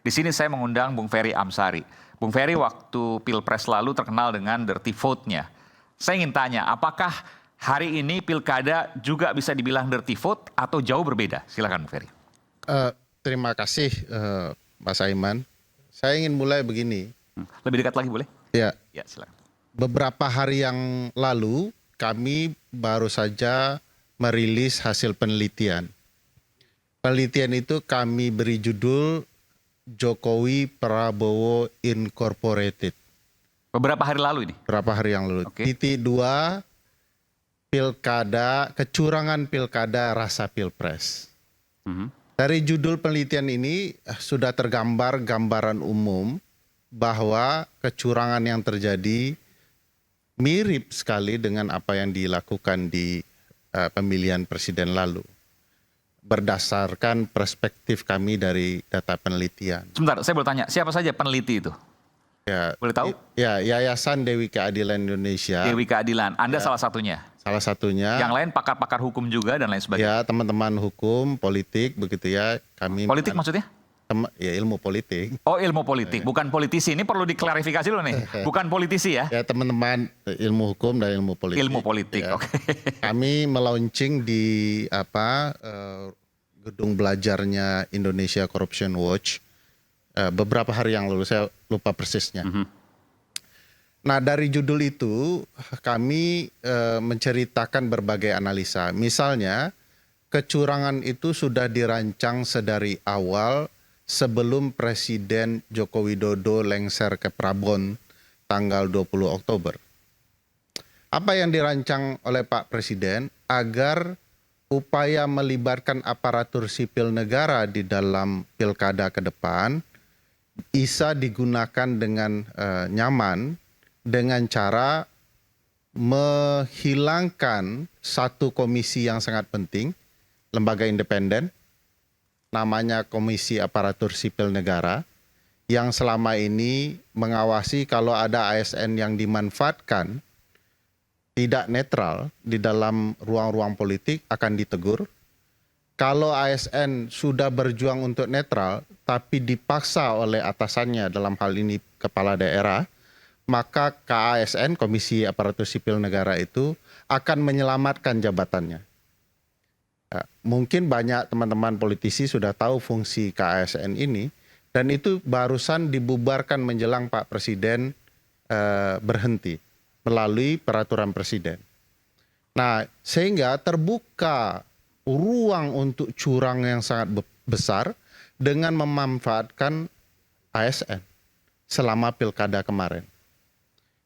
Di sini saya mengundang Bung Ferry Amsari. Bung Ferry waktu Pilpres lalu terkenal dengan dirty vote-nya. Saya ingin tanya, apakah hari ini pilkada juga bisa dibilang dirty vote atau jauh berbeda? Silakan Bung Ferry. Terima kasih Mas Aiman. Saya ingin mulai begini. Lebih dekat lagi boleh? Ya, Ya, silakan. beberapa hari yang lalu kami baru saja merilis hasil penelitian. Penelitian itu kami beri judul Jokowi Prabowo Incorporated. Beberapa hari lalu ini? Beberapa hari yang lalu. Oke. Titik 2, pilkada, kecurangan pilkada rasa pilpres. Dari judul penelitian ini sudah tergambar gambaran umum bahwa kecurangan yang terjadi mirip sekali dengan apa yang dilakukan di pemilihan presiden lalu. Berdasarkan perspektif kami dari data penelitian. Sebentar, saya boleh tanya, siapa saja peneliti itu? Ya, Boleh tahu? Ya, Yayasan Dewi Keadilan Indonesia. Dewi Keadilan, Anda salah satunya. Salah satunya. Yang lain pakar-pakar hukum juga dan lain sebagainya. Ya, teman-teman hukum, politik, begitu ya. Kami Politik maksudnya? Ya, ilmu politik. Oh, ilmu politik, bukan politisi. Ini perlu diklarifikasi dulu nih. Bukan politisi ya? Ya, teman-teman ilmu hukum dan ilmu politik. Ilmu politik, Ya. oke. Kami melaunching di gedung belajarnya Indonesia Corruption Watch beberapa hari yang lalu, saya lupa persisnya. Nah, dari judul itu kami menceritakan berbagai analisa. Misalnya, kecurangan itu sudah dirancang sedari awal sebelum Presiden Joko Widodo lengser ke Prabon tanggal 20 Oktober. Apa yang dirancang oleh Pak Presiden agar upaya melibatkan aparatur sipil negara di dalam pilkada ke depan bisa digunakan dengan nyaman dengan cara menghilangkan satu komisi yang sangat penting, lembaga independen, namanya Komisi Aparatur Sipil Negara, yang selama ini mengawasi kalau ada ASN yang dimanfaatkan tidak netral di dalam ruang-ruang politik akan ditegur. Kalau ASN sudah berjuang untuk netral tapi dipaksa oleh atasannya, dalam hal ini kepala daerah, maka KASN, Komisi Aparatur Sipil Negara itu akan menyelamatkan jabatannya. Mungkin banyak teman-teman politisi sudah tahu fungsi KASN ini, dan itu barusan dibubarkan menjelang Pak Presiden berhenti melalui peraturan Presiden. Nah, sehingga terbuka ruang untuk curang yang sangat besar dengan memanfaatkan ASN selama pilkada kemarin.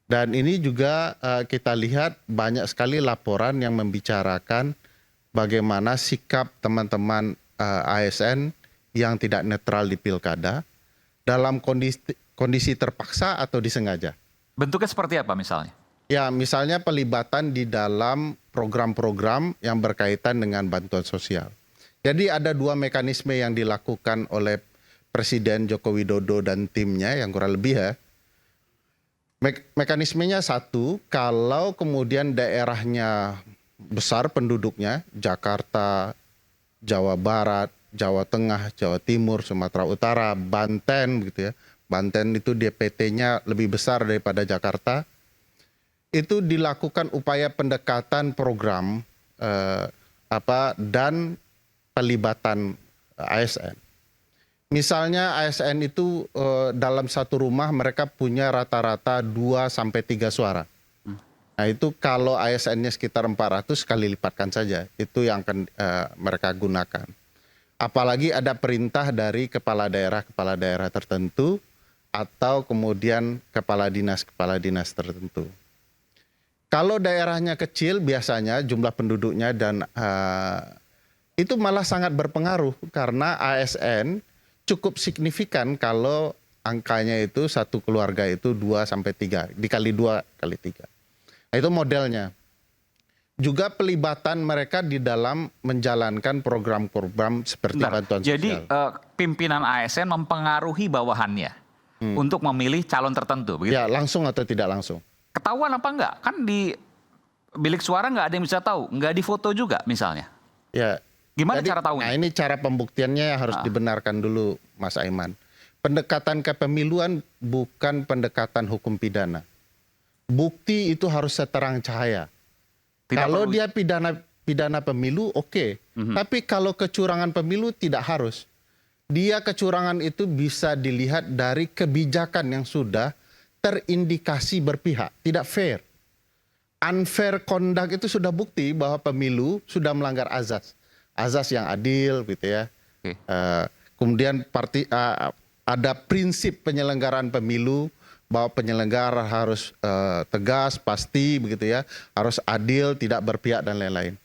Dan ini juga kita lihat banyak sekali laporan yang membicarakan bagaimana sikap teman-teman ASN yang tidak netral di pilkada dalam kondisi terpaksa atau disengaja. Bentuknya seperti apa misalnya? Ya, misalnya pelibatan di dalam program-program yang berkaitan dengan bantuan sosial. Jadi ada dua mekanisme yang dilakukan oleh Presiden Joko Widodo dan timnya yang kurang lebih ya. Mekanismenya satu, kalau kemudian daerahnya besar penduduknya, Jakarta, Jawa Barat, Jawa Tengah, Jawa Timur, Sumatera Utara, Banten gitu ya. Banten itu DPT-nya lebih besar daripada Jakarta. Itu dilakukan upaya pendekatan program dan pelibatan ASN. Misalnya ASN itu dalam satu rumah mereka punya rata-rata 2-3 suara. Nah, itu kalau ASN-nya sekitar 400 kali lipatkan saja. Itu yang akan mereka gunakan. Apalagi ada perintah dari kepala daerah tertentu atau kemudian kepala dinas tertentu. Kalau daerahnya kecil biasanya jumlah penduduknya dan itu malah sangat berpengaruh karena ASN cukup signifikan kalau angkanya itu satu keluarga itu 2-3, dikali 2 kali 3. Nah, itu modelnya. Juga pelibatan mereka di dalam menjalankan program-program seperti bantuan sosial. Jadi pimpinan ASN mempengaruhi bawahannya untuk memilih calon tertentu, begitu? Ya, langsung atau tidak langsung. Ketahuan apa enggak? Kan di bilik suara nggak ada yang bisa tahu, nggak difoto juga misalnya. Ya. Gimana Jadi, cara tahunya? Nah, ini cara pembuktiannya yang harus dibenarkan dulu, Mas Aiman. pendekatan kepemiluan bukan pendekatan hukum pidana. Bukti itu harus seterang cahaya. Tidak Kalau perlu- dia pidana pemilu, oke. Tapi kalau kecurangan pemilu tidak harus. Dia kecurangan itu bisa dilihat dari kebijakan yang sudah terindikasi berpihak, tidak fair. Unfair conduct itu sudah bukti bahwa pemilu sudah melanggar azas. Azas yang adil gitu ya. Oke. Kemudian ada prinsip penyelenggaraan pemilu bahwa penyelenggara harus tegas, pasti begitu ya, harus adil, tidak berpihak dan lain-lain.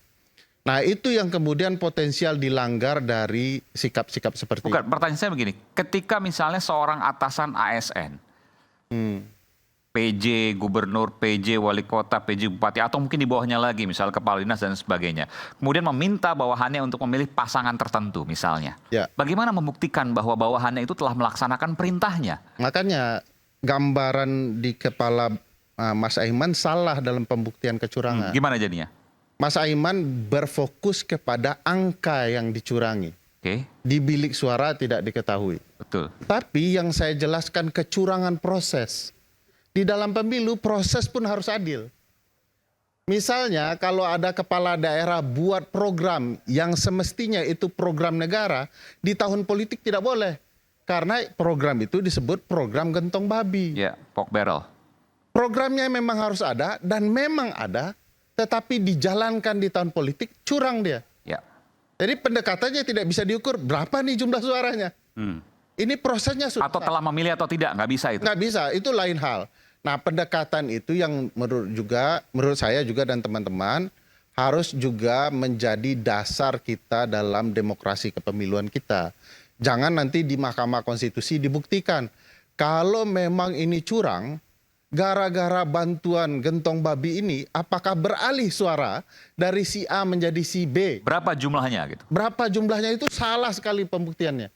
Nah, itu yang kemudian potensial dilanggar dari sikap-sikap seperti Bukan, pertanyaan saya begini, ketika misalnya seorang atasan ASN, PJ, gubernur, PJ, wali kota, PJ, bupati, atau mungkin di bawahnya lagi, misalnya kepala dinas dan sebagainya, kemudian meminta bawahannya untuk memilih pasangan tertentu misalnya. Ya. Bagaimana membuktikan bahwa bawahannya itu telah melaksanakan perintahnya? Makanya gambaran di kepala Mas Aiman salah dalam pembuktian kecurangan. Gimana jadinya? Mas Aiman berfokus kepada angka yang dicurangi. Oke, Di bilik suara tidak diketahui. betul. Tapi yang saya jelaskan kecurangan proses. Di dalam pemilu proses pun harus adil. Misalnya kalau ada kepala daerah buat program yang semestinya itu program negara, di tahun politik tidak boleh. Karena program itu disebut program gentong babi. Ya, pork barrel. Programnya memang harus ada dan memang ada, tetapi dijalankan di tahun politik curang dia. Ya. Jadi pendekatannya tidak bisa diukur berapa nih jumlah suaranya. Ini prosesnya sudah Atau telah memilih atau tidak, nggak bisa itu. nggak bisa, itu lain hal. Nah, pendekatan itu yang menurut saya juga dan teman-teman harus juga menjadi dasar kita dalam demokrasi kepemiluan kita. Jangan nanti di Mahkamah Konstitusi dibuktikan kalau memang ini curang, gara-gara bantuan gentong babi ini, apakah beralih suara dari si A menjadi si B? Berapa jumlahnya gitu? Berapa jumlahnya itu salah sekali pembuktiannya.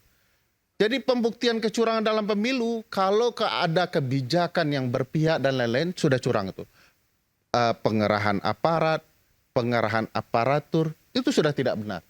Jadi pembuktian kecurangan dalam pemilu, kalau ada kebijakan yang berpihak dan lain-lain, sudah curang itu. Pengerahan aparat, pengerahan aparatur, itu sudah tidak benar.